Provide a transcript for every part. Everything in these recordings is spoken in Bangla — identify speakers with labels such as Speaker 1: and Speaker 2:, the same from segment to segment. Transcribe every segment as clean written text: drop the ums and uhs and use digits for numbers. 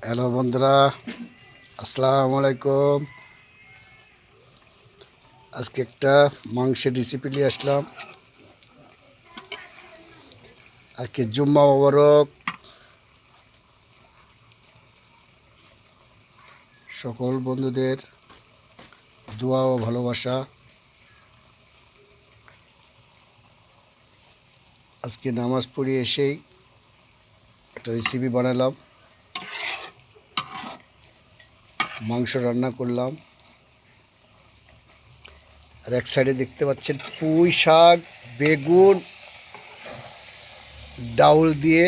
Speaker 1: হ্যালো বন্ধুরা, আসসালামু আলাইকুম। আজকে একটা মাংসের রেসিপি নিয়ে আসলাম। আজকে জুম্মা মোবারক। সকল বন্ধুদের দোয়া ও ভালোবাসা। আজকে নামাজ পড়ে এসেই একটা রেসিপি বানালাম, মাংস রান্না করলাম। আর এক সাইডে দেখতে পাচ্ছেন পুঁই শাক, বেগুন, ডাউল দিয়ে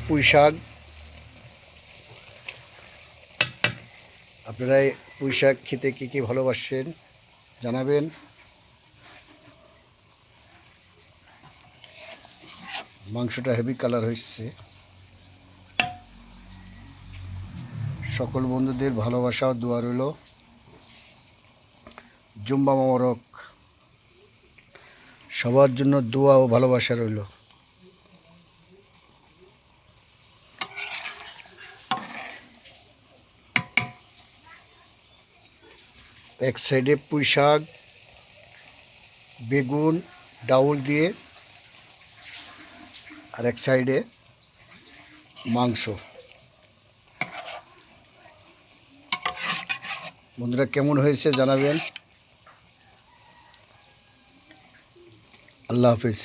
Speaker 1: পুঁই শাক। আপনারা এই পুঁই শাক খেতে কী ভালোবাসেন জানাবেন। মাংসটা হেভি কালার হয়েছে। সকল বন্ধুদের ভালোবাসা ও দোয়া রইল। জুম্মা মোবারক। সবার জন্য দোয়া ও ভালোবাসা রইল। এক সাইডে পুঁই শাক, বেগুন, ডাউল দিয়ে, আর এক সাইডে মাংস। বন্ধুরা কেমন হয়েছে জানাবেন। আল্লাহ হাফিজ।